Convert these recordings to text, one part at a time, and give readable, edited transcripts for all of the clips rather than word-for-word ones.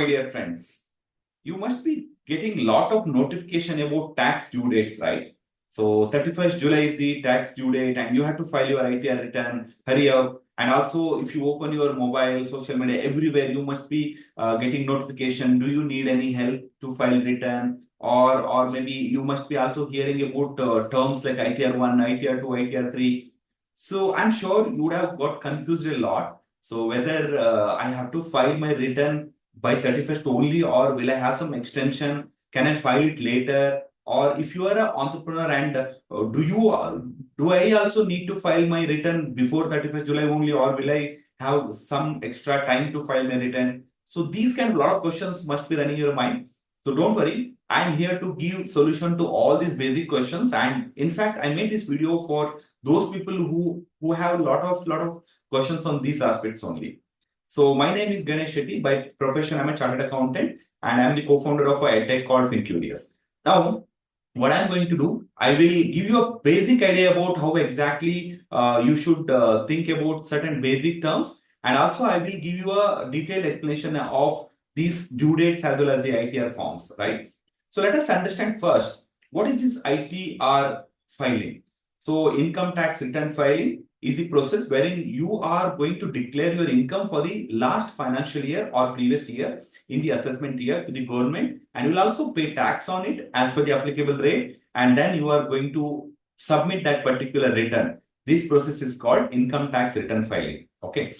my dear friends, you must be getting lot of notification about tax due dates, right? So 31st July is the tax due date and you have to file your ITR return, hurry up. And also if you open your mobile, social media, everywhere, you must be getting notification. Do you need any help to file return? Or maybe you must be also hearing about terms like ITR 1, ITR 2, ITR 3. So I'm sure you would have got confused a lot. So whether I have to file my return by 31st only, or will I have some extension? Can I file it later? Or if you are an entrepreneur and do I also need to file my return before 31st July only, or will I have some extra time to file my return? So these kind of lot of questions must be running in your mind. So don't worry, I'm here to give solution to all these basic questions. And in fact, I made this video for those people who have a lot of questions on these aspects only. So my name is Ganesh Shetty. By profession, I'm a chartered accountant and I'm the co-founder of a edtech called FinCurious. Now, what I'm going to do, I will give you a basic idea about how exactly you should think about certain basic terms. And also I will give you a detailed explanation of these due dates as well as the ITR forms, right? So let us understand first, what is this ITR filing? So income tax return filing is the process wherein you are going to declare your income for the last financial year or previous year in the assessment year to the government, and you will also pay tax on it as per the applicable rate, and then you are going to submit that particular return. This process is called income tax return filing. Okay.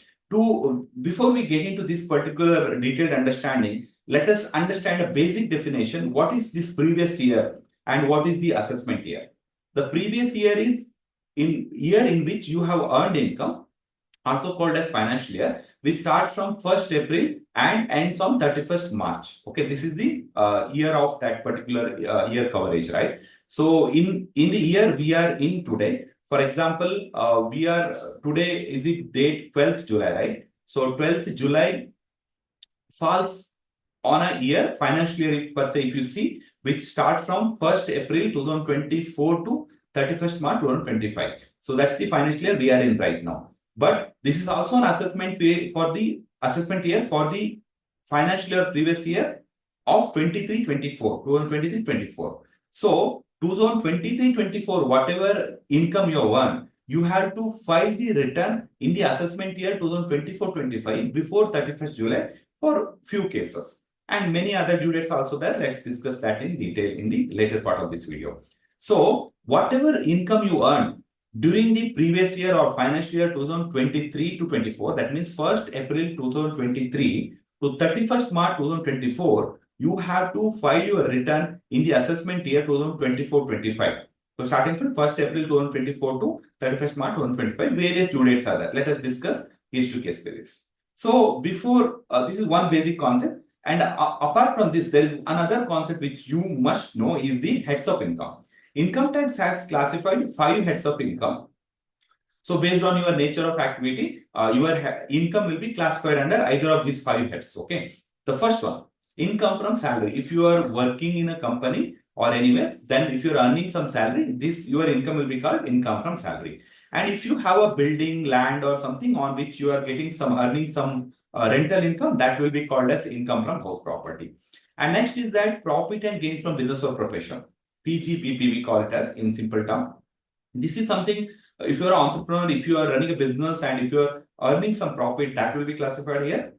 Before we get into this particular detailed understanding, let us understand a basic definition. What is this previous year and what is the assessment year? The previous year is year in which you have earned income, also called as financial year. We start from 1st April and ends on 31st March. Okay, this is the year of that particular year coverage, right? So in the year we are in today, for example, we are today is the date 12th July, right? So 12th July falls on a year, financial year, if per se, if you see, which start from 1st April 2024 to 31st March 2025. So that's the financial year we are in right now. But this is also an assessment for the assessment year for the financial year previous year of 23-24, 2023-24. So 2023-24, whatever income you earn, you have to file the return in the assessment year 2024-25 before 31st July for few cases. And many other due dates also there. Let's discuss that in detail in the later part of this video. So whatever income you earn during the previous year or financial year 2023 to 24, that means 1st April 2023 to 31st March 2024, you have to file your return in the assessment year 2024-25. So starting from 1st April 2024 to 31st March 2025, various due dates are there. Let us discuss case to case basis. So before, this is one basic concept. And apart from this, there is another concept which you must know is the heads of income. Income tax has classified 5 heads of income. So based on your nature of activity, your income will be classified under either of these 5 heads. Okay. The first one, income from salary. If you are working in a company or anywhere, then if you are earning some salary, this your income will be called income from salary. And if you have a building, land or something on which you are getting some earning some rental income, that will be called as income from house property. And next is that profit and gains from business or profession. PGPP we call it as in simple term. This is something, if you are an entrepreneur, if you are running a business and if you are earning some profit, that will be classified here.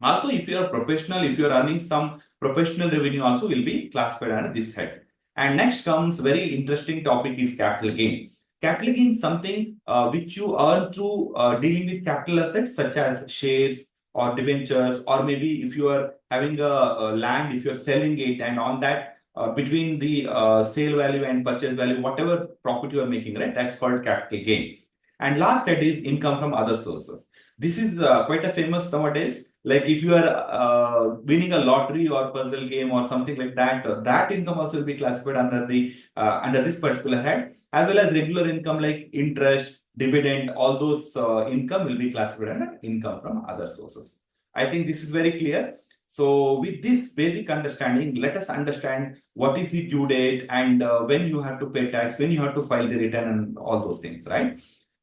Also, if you are a professional, if you are earning some professional revenue also will be classified under this head. And next comes very interesting topic is capital gain. Capital gain is something which you earn through dealing with capital assets such as shares or debentures, or maybe if you are having a land, if you are selling it, and on that between the sale value and purchase value, whatever profit you are making, right, that's called capital gain. And last head is income from other sources. This is quite a famous nowadays. Like if you are winning a lottery or puzzle game or something like that, that income also will be classified under the under this particular head, as well as regular income like interest, dividend, all those income will be classified under income from other sources. I think this is very clear. So with this basic understanding, let us understand what is the due date and when you have to pay tax, when you have to file the return and all those things, right?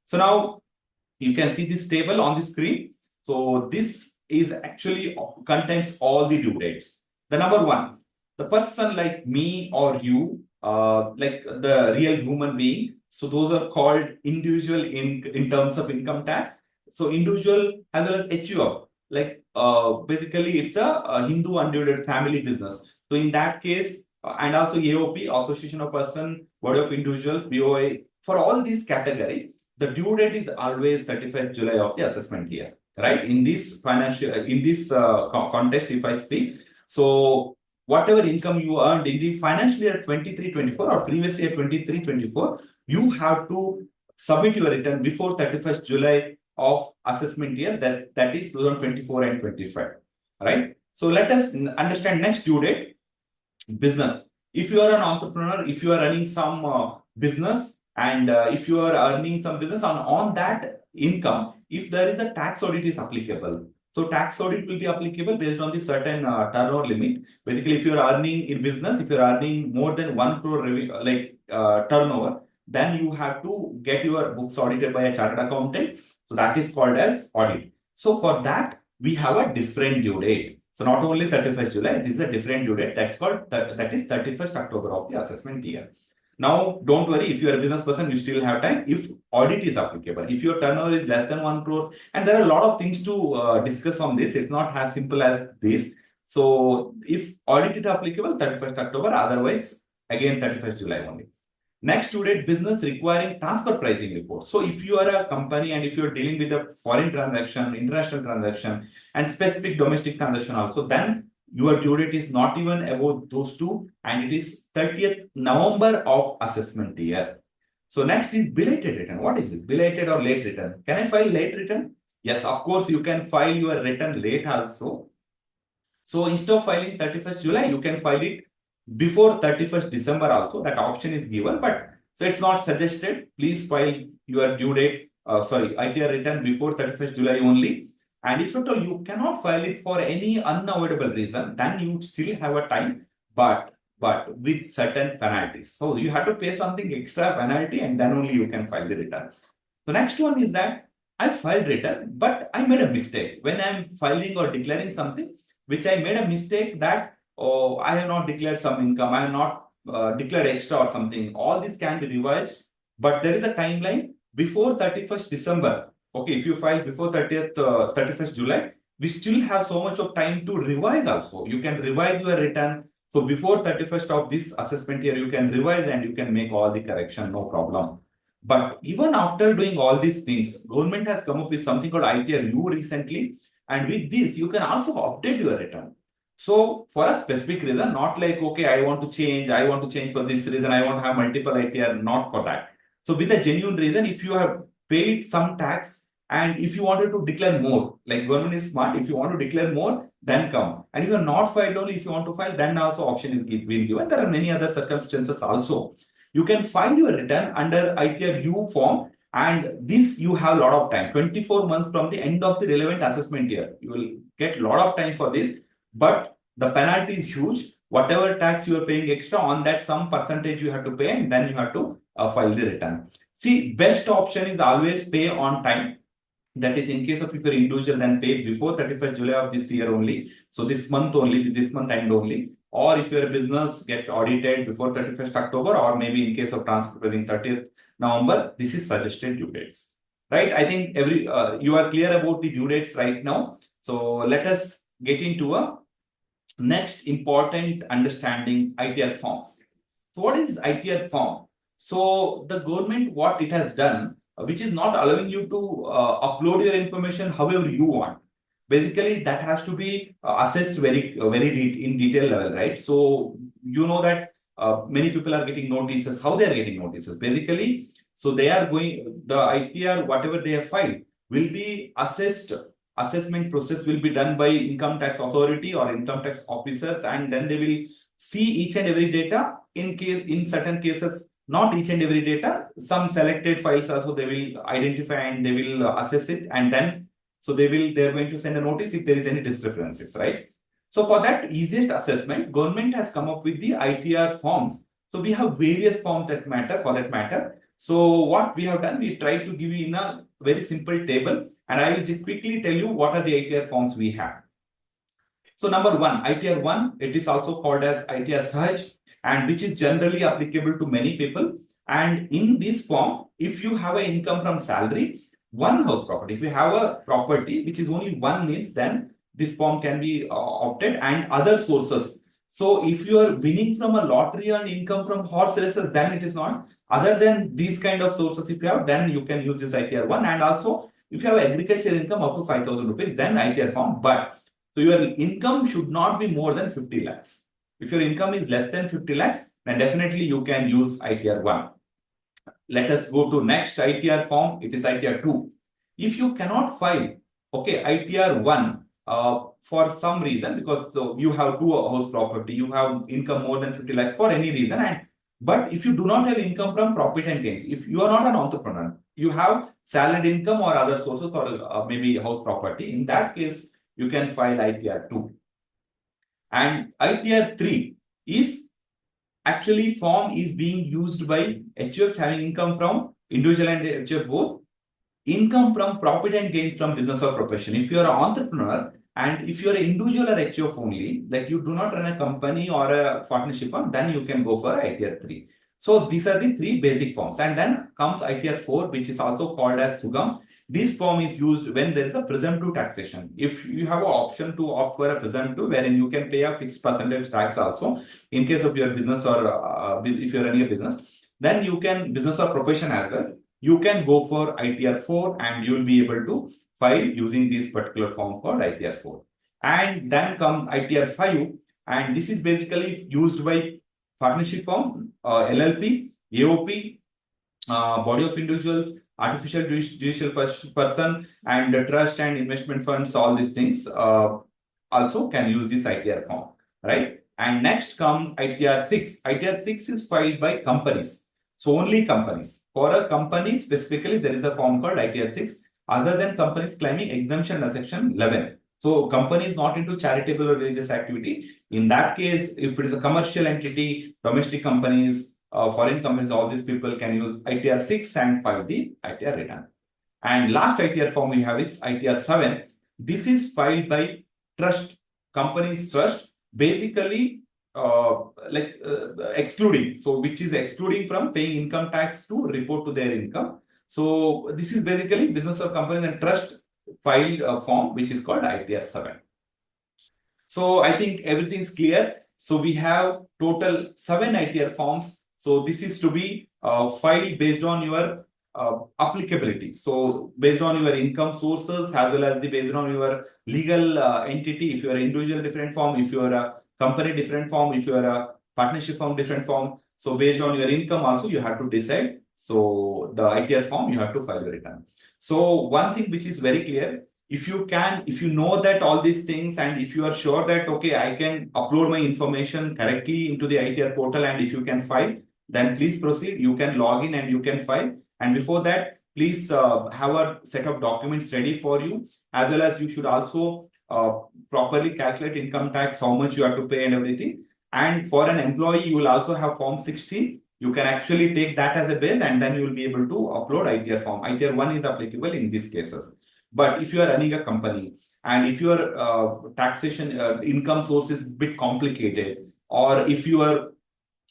So now you can see this table on the screen. So this is actually contains all the due dates. The number one, the person like me or you, like the real human being. So those are called individual in terms of income tax. So individual as well as HUF. Like basically it's a Hindu undivided family business. So in that case, and also AOP, Association of Person, Body of Individuals, BOI, for all these category, the due date is always 31st July of the assessment year, right? In this financial, in this context, if I speak, so whatever income you earned in the financial year 23-24 or previous year 23-24, you have to submit your return before 31st July of assessment year, that is 2024 and 25, right? So let us understand next due date, business. If you are an entrepreneur, if you are running some business, and if you are earning some business on that income, if there is a tax audit is applicable, so tax audit will be applicable based on the certain turnover limit. Basically, if you are earning in business, if you are earning more than 1 crore turnover, then you have to get your books audited by a chartered accountant. So that is called as audit. So for that, we have a different due date. So not only 31st July, this is a different due date that's called, that is 31st October of the assessment year. Now, don't worry, if you are a business person, you still have time if audit is applicable. If your turnover is less than 1 crore, and there are a lot of things to discuss on this, it's not as simple as this. So if audit is applicable, 31st October, otherwise, again 31st July only. Next due date, business requiring transfer pricing report. So if you are a company and if you are dealing with a foreign transaction, international transaction, and specific domestic transaction also, then your due date is not even about those two, and it is 30th November of assessment year. So next is belated return. What is this? Belated or late return? Can I file late return? Yes, of course, you can file your return late also. So instead of filing 31st July, you can file it before 31st December also. That option is given, but so it's not suggested. Please file your due date, ITR return before 31st July only. And if at all you cannot file it for any unavoidable reason, then you still have a time, but with certain penalties. So you have to pay something extra penalty, and then only you can file the return. The next one is that I filed return, but I made a mistake when I'm filing or declaring something, which I made a mistake that, oh, I have not declared some income, I have not declared extra or something. All this can be revised, but there is a timeline before 31st December. Okay, if you file before 31st July, we still have so much of time to revise also. You can revise your return. So before 31st of this assessment year, you can revise and you can make all the correction, no problem. But even after doing all these things, government has come up with something called ITR recently. And with this, you can also update your return. So for a specific reason, not like, okay, I want to change for this reason, I want to have multiple ITR, not for that. So with a genuine reason, if you have paid some tax and if you wanted to declare more, like government is smart, if you want to declare more, then come. And if you are not filed only, if you want to file, then also option is being given. There are many other circumstances also. You can file your return under ITR form, and this you have a lot of time, 24 months from the end of the relevant assessment year. You will get a lot of time for this, but the penalty is huge. Whatever tax you are paying extra, on that some percentage you have to pay, and then you have to file the return. See, best option is always pay on time. That is, in case of if you're individual, then pay before 31st July of this year only. So this month only, this month end only. Or if you're a business, get audited before 31st October, or maybe in case of transfer pricing 30th November, this is suggested due dates. Right? I think you are clear about the due dates right now. So let us get into a next important understanding, ITR forms. So what is ITR form? So the government, what it has done, which is not allowing you to upload your information however you want. Basically, that has to be assessed very in detail level, right? So you know that many people are getting notices. How they are getting notices? Basically, so they are going, the ITR, whatever they have filed, will be assessed. Assessment process will be done by income tax authority or income tax officers, and then they will see each and every data. In certain cases, not each and every data, some selected files also they will identify and they will assess it, and then so they're going to send a notice if there is any discrepancies, right? So for that easiest assessment, government has come up with the ITR forms. So we have various forms that matter for that matter. So what we have done, we try to give you in a very simple table, and I will just quickly tell you what are the ITR forms we have. So number one, ITR 1, it is also called as ITR Sahaj, and which is generally applicable to many people. And in this form, if you have an income from salary, one house property, if you have a property which is only one means, then this form can be opted, and other sources. So if you are winning from a lottery and income from horse races, then it is not. Other than these kind of sources, if you have, then you can use this ITR 1. And also, if you have agriculture income up to 5,000 rupees, then ITR form. But so your income should not be more than 50 lakhs. If your income is less than 50 lakhs, then definitely you can use ITR 1. Let us go to next ITR form. It is ITR 2. If you cannot file, okay, ITR 1 for some reason, because you have two house property, you have income more than 50 lakhs for any reason, but if you do not have income from profit and gains, if you are not an entrepreneur, you have salaried income or other sources, or maybe house property, in that case, you can file ITR 2. And ITR 3 is actually form is being used by HUFs having income from individual and HUF both, income from profit and gains from business or profession. If you are an entrepreneur and if you are an individual or HUF only, like you do not run a company or a partnership firm, then you can go for ITR 3. So these are the three basic forms. And then comes ITR 4, which is also called as Sugam. This form is used when there is a presumptive taxation. If you have an option to opt for a presumptive, wherein you can pay a fixed percentage tax also in case of your business, or if you're running a business, then you can, business or profession as well, you can go for ITR 4 and you will be able to file using this particular form called ITR 4. And then comes ITR 5, and this is basically used by partnership firm, LLP, AOP, body of individuals, artificial judicial person, and trust and investment funds. All these things also can use this ITR form, right? And next comes ITR 6. ITR 6 is filed by companies. So only companies. For a company specifically, there is a form called ITR 6. Other than companies claiming exemption under section 11. So company is not into charitable or religious activity. In that case, if it is a commercial entity, domestic companies, foreign companies, all these people can use ITR 6 and file the ITR return. And last ITR form we have is ITR 7. This is filed by trust, companies trust, basically excluding, so which is excluding from paying income tax to report to their income. So this is basically business or companies and trust filed form, which is called ITR 7. So I think everything is clear. So we have total 7 ITR forms. So this is to be filed based on your applicability. So based on your income sources, as well as based on your legal entity. If you are an individual, different form. If you are a company, different form. If you are a partnership firm, different form. So based on your income also, you have to decide. So the ITR form, you have to file your return. So one thing which is very clear, if you know that all these things, and if you are sure that, okay, I can upload my information correctly into the ITR portal, and if you can file, then please proceed. You can log in and you can file. And before that, please have a set of documents ready for you, as well as you should also properly calculate income tax, how much you have to pay and everything. And for an employee, you will also have form 16. You can actually take that as a base, and then you will be able to upload ITR form. ITR 1 is applicable in these cases. But if you are running a company, and if your taxation income source is a bit complicated, or if you are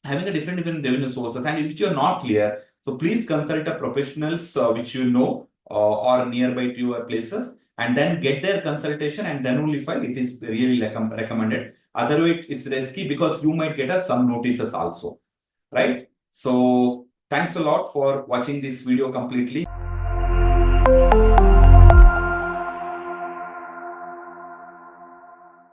having a different revenue sources and which you are not clear, so please consult a professionals which you know or nearby to your places, and then get their consultation and then only file. It is really recommended. Otherwise, it's risky because you might get some notices also, right? So thanks a lot for watching this video completely.